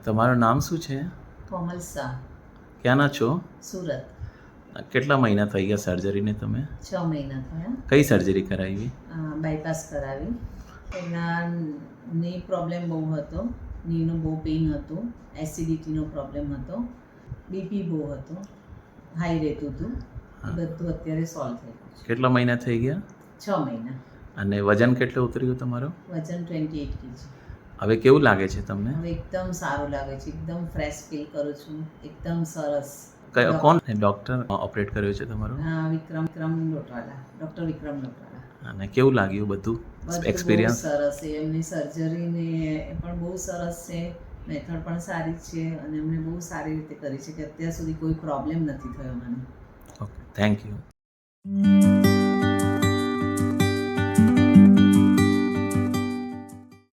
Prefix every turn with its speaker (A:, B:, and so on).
A: તમારું નામ શું છે?
B: કોમલ શાહ,
A: ક્યાંના છો?
B: સુરત.
A: કેટલા મહિના થઈ ગયા સર્જરીને તમે?
B: 6 મહિના થયા.
A: કઈ સર્જરી કરાવી?
B: બાયપાસ કરાવી. પહેલાં ની પ્રોબ્લેમ બહુ હતો, નીનું બહુ પેઇન હતું, એસિડિટીનો પ્રોબ્લેમ હતો, બીપી બહુ હતો, હાઈ રહેતું હતું. એ બધું અત્યારે સોલ્વ થઈ ગયું છે.
A: કેટલા મહિના થઈ ગયા?
B: 6 મહિના.
A: અને વજન કેટલું ઉતર્યું તમારું?
B: વજન 28 kg.
A: હવે કેવું લાગે છે તમને?
B: હવે એકદમ સારું લાગે છે, એકદમ ફ્રેશ ફીલ કરું છું, એકદમ સરસ.
A: કોણ ડૉક્ટર ઓપરેટ કર્યો છે તમારો?
B: વિક્રમ લોટવાલા, ડૉક્ટર વિક્રમ લોટવાલા.
A: અને કેવું લાગ્યું બધું
B: બહુ
A: એક્સપિરિયન્સ?
B: સરસ છે. એમની સર્જરીને એ પણ બહુ સરસ છે, મેથડ પણ સારી છે અને એમણે બહુ સારી રીતે કરી છે કે અત્યાર સુધી કોઈ પ્રોબ્લેમ નથી થયો મને.
A: Okay, thank you.